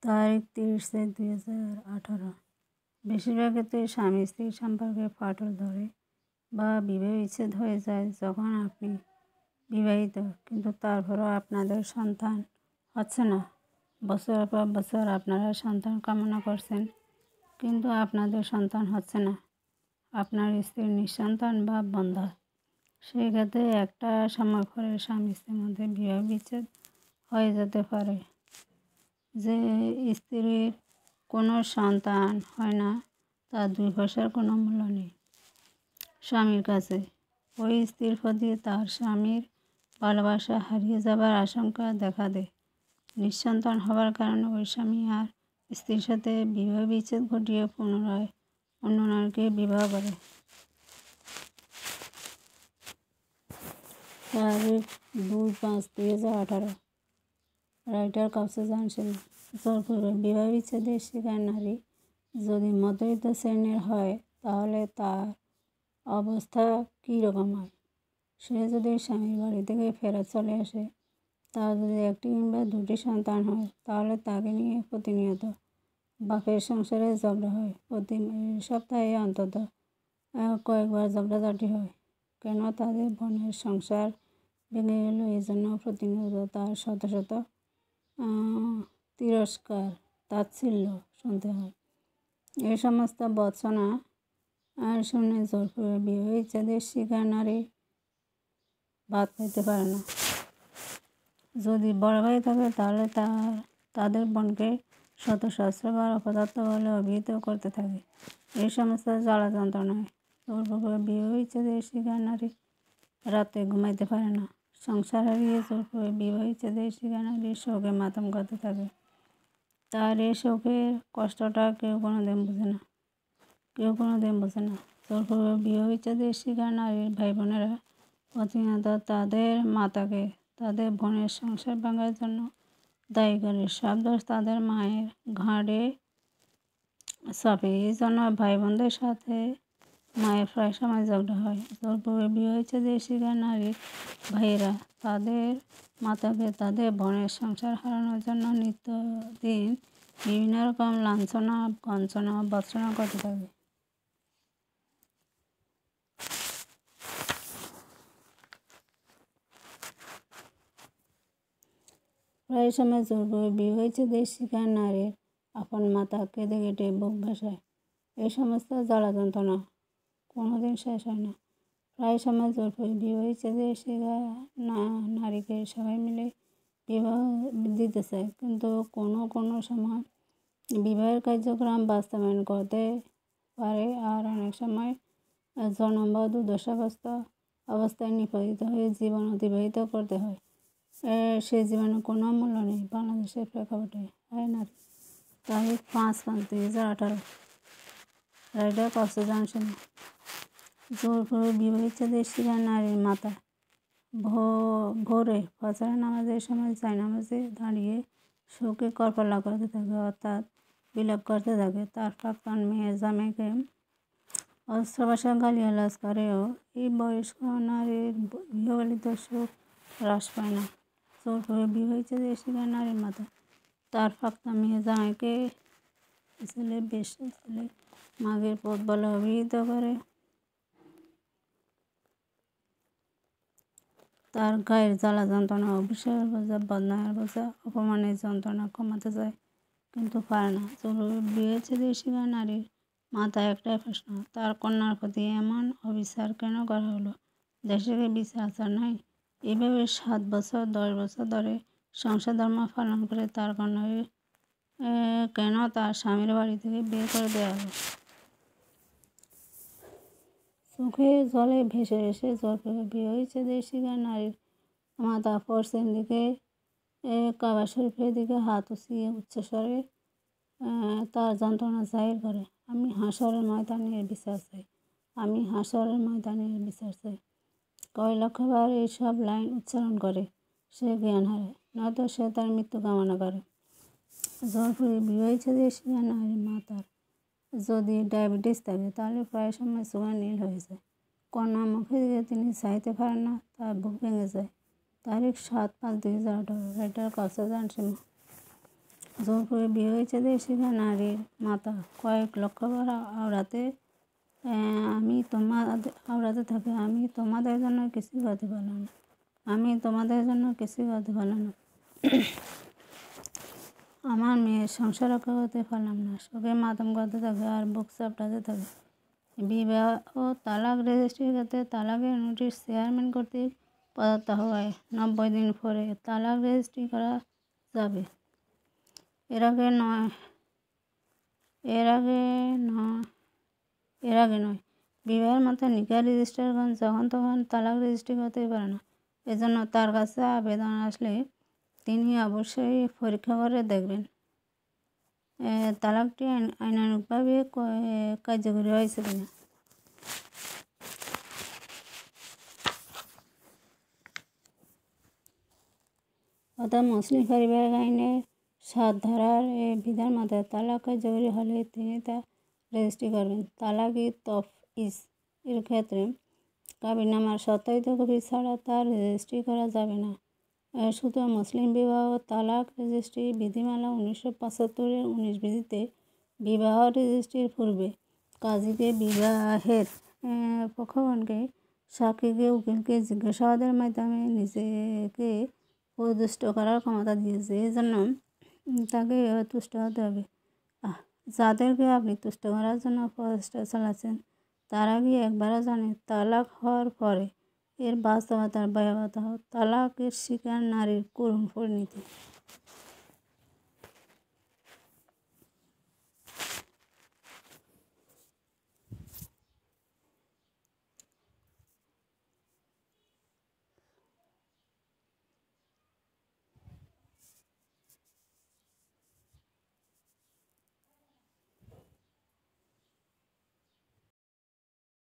তারিখ 30/6/2018। বেশিরভাগ ক্ষেত্রে স্বামী স্ত্রীর সম্পর্কে ফাটল ধরে বা বিবাহ বিচ্ছেদ হয়ে যায় যখন আপনি বিবাহিত, কিন্তু তারপরও আপনাদের সন্তান হচ্ছে না। বছর পর বছর আপনারা সন্তান কামনা করছেন, কিন্তু আপনাদের সন্তান হচ্ছে না। আপনার স্ত্রী নিঃসন্তান বা বন্ধ্যা। সেই ক্ষেত্রে একটা সময় পরে স্বামী স্ত্রীর মধ্যে বিবাহ বিচ্ছেদ হয়ে যেতে পারে। যে স্ত্রীর কোনো সন্তান হয় না, তার 2 পয়সার কোনো মূল্য নেই স্বামীর কাছে। ওই স্ত্রীর প্রতি তার স্বামীর ভালোবাসা হারিয়ে যাবার আশঙ্কা দেখা দেয়। নিঃসন্তান হওয়ার কারণে ওই স্বামী আর স্ত্রীর সাথে বিবাহ বিচ্ছেদ ঘটিয়ে পুনরায় অন্য নারীকে বিবাহ করে। তারিখ 2/5/2018। রাইটার কাউসার জানছেন, জোরপূর্বক বিবাহ বিচ্ছেদের শিকার নারী যদি মধ্যবিত্ত শ্রেণীর হয় তাহলে তার অবস্থা কী রকম হয়? সে যদি স্বামীর বাড়ি থেকে ফেরত চলে আসে, তার যদি 1টি কিংবা 2টি সন্তান হয়, তাহলে তাকে নিয়ে প্রতিনিয়ত বাপের সংসারে ঝগড়া হয়। প্রতি সপ্তাহে অন্তত কয়েকবার ঝগড়াঝাটি হয়। কেন তাদের বোনের সংসার ভেঙে গেল, এই জন্য প্রতিনিয়ত তার শত শত তিরস্কার, তাচ্ছিল্য শুনতে হয়। এই সমস্ত বর্জনা শুনে জোরপূর্বক বিবাহ বিচ্ছেদের শিকার নারী ভাত খাইতে পারে না। যদি বড় ভাই থাকে তাহলে তাদের বোনকে শত সহস্রবার অপদার্থ বলে অভিহিত করতে থাকে। এই সমস্ত জ্বালা যন্ত্রণায় জোরপূর্বক বিবাহ বিচ্ছেদের শিকার নারী রাতে ঘুমাইতে পারে না। সংসার হারিয়ে জোরপূর্বক বিবাহ বিচ্ছেদের শিকার নারী শোকে মাতম করতে থাকে। তার এই শোকের কষ্টটা কেউ কোনোদিন বোঝে না। জোরপূর্বক বিবাহ বিচ্ছেদের শিকার নারীর ভাই বোনেরা প্রতিনিয়ত তাদের মাতাকে তাদের বোনের সংসার ভাঙার জন্য দায়ী করে। সব দোষ তাদের মায়ের ঘাড়ে চাপে। এই জন্য ভাই বোনদের সাথে মায়ের প্রায় সময় ঝগড়া হয়। জোরপূর্বক বিবাহ বিচ্ছেদের শিকার নারীর ভাইয়েরা তাদের মাতাকে তাদের বোনের সংসার হারানোর জন্য নিত্যদিন বিভিন্ন রকম লাঞ্ছনা, গঞ্জনা, ভর্ৎসনা করতে থাকে। প্রায় সময় জোরপূর্বক বিবাহ বিচ্ছেদের শিকার নারীর আপন মাতা কেঁদে কেটে বুক ভাসায়। এই সমস্ত জ্বালা যন্ত্রণা কোনোদিন শেষ হয় না। প্রায় সময় জোরপূর্বক বিবাহ বিচ্ছেদের শিকার নারীকে সবাই মিলে বিবাহ দিতে চায়, কিন্তু কোনো সময় বিবাহের কার্যক্রম বাস্তবায়ন করতে পারে, আর অনেক সময় জনম বা দুর্দশাগ্রস্ত অবস্থায় নিপতিত হয়ে জীবন অতিবাহিত করতে হয়। সে জীবনে কোনো মূল্য নেই। বাংলাদেশের প্রেক্ষাপটে আয় নারী। তারিখ 5/5/2018। রাইটার কাউসার জানছেন, জোরপূর্বক বিবাহ বিচ্ছেদের শিকার নারীর মাতা ভোরে ফজরের নামাজের সময় জায়নামাজে দাঁড়িয়ে শোকে করপল্লা করতে থাকে, অর্থাৎ বিলাপ করতে থাকে। তার প্রাক্তন মেয়ের জামাইকে অস্ত্র ভাষায় গালিগালাজ করেও এই বয়স্ক নারীর গৃহপালিত শোক হ্রাস পায় না। জোরপূর্বক বিবাহ বিচ্ছেদের শিকার নারীর মাতা তার প্রাক্তন মেয়ের জামাইকে ছেলে, বেশ্যা ছেলে, মাগের পুত বলে অভিহিত করে। তার গায়ের জ্বালা যন্ত্রণা, অভিশাপের বোঝা, বদনামের বোঝা, অপমানের যন্ত্রণা কমাতে চায়, কিন্তু পারে না। জোরপূর্বক বিবাহ বিচ্ছেদের শিকার নারীর মাথায় একটাই প্রশ্ন, তার কন্যার প্রতি এমন অবিচার কেন করা হলো? দেশে কি বিচার আচার নাই? এইভাবে 7 বছর 10 বছর ধরে সংসার ধর্ম পালন করে তার কন্যাকে কেন তার স্বামীর বাড়ি থেকে বের করে দেওয়া হলো? চোখে জলে ভেসে ভেসে জোরপূর্বক বিবাহ বিচ্ছেদের শিকার নারীর মাতা পশ্চিম দিকে কাবা শরীফের দিকে হাত উঁচিয়ে উচ্চস্বরে তার যন্ত্রণা জাহির করে, আমি হাশরের ময়দানের বিচার চাই, আমি হাশরের ময়দানের বিচার চাই। কয় লক্ষবার এইসব লাইন উচ্চারণ করে সে জ্ঞান হারায়, নয়তো সে তার মৃত্যু কামনা করে। জোরপূর্বক বিবাহ বিচ্ছেদের শিকার নারীর মাতার যদি ডায়াবেটিস থাকে তাহলে প্রায় সময় সুগার নীল হয়ে যায়। কন্যার মুখের দিকে তিনি চাইতে পারেন না, তার বুক ভেঙে যায়। তারিখ 7/5/2018। রাইটার কাউসার জানছেন, জোর করে বিয়ে শিখে নারীর মাথা কয়েক লক্ষবার আওড়াতে থাকে। আমি তোমাদের জন্য কিছুই করতে পারলাম না, আমি তোমাদের জন্য কিছুই করতে পারলাম না, আমার মেয়ের সংসার রক্ষা করতে পারলাম না। শোকে মাতম করতে থাকে আর বুক চাপটাতে থাকে। বিবাহ ও তালাক রেজিস্ট্রির ক্ষেত্রে তালাকের নোটিশ চেয়ারম্যান কর্তৃক প্রদত্ত হওয়ায় 90 দিন পরে তালাক রেজিস্ট্রি করা যাবে। এর আগে নয়। বিবাহের মতো নিকাহ রেজিস্ট্রারগণ যখন তখন তালাক রেজিস্ট্রি করতে পারে না। এজন্য তার কাছে আবেদন আসলে তিনি অবশ্যই পরীক্ষা করে দেখবেন তালাকটি আইনানুগভাবে কার্যকরী হয়েছে কিনা। অর্থাৎ মুসলিম পারিবারিক আইনের 7 ধারার বিধান মতে তালাক কার্যকরী হলে তিনি তা রেজিস্ট্রি করবেন। তালাক-ই তফইজ এর ক্ষেত্রে কাবিননামার সত্যায়িত কপি ছাড়া তা রেজিস্ট্রি করা যাবে না। সুতরাং মুসলিম বিবাহ ও তালাক রেজিস্ট্রি বিধিমালা 1975-এর 19 বিধিতে বিবাহ রেজিস্ট্রির পূর্বে কাজীকে বিবাহের পক্ষগণকে, সাক্ষীকে, উকিলকে জিজ্ঞাসাবাদের মাধ্যমে নিজেকে পরিতুষ্ট করার ক্ষমতা দিয়েছে। এই জন্য তাকে তুষ্ট হতে হবে। যাদেরকে আপনি তুষ্ট করার জন্য প্রচেষ্টা চালাচ্ছেন তারা কি একবারও জানে তালাক হওয়ার পরে এর বাস্তবতার ভয়াবহতা, তালাকের শিকার নারীর করুণ পরিণতি।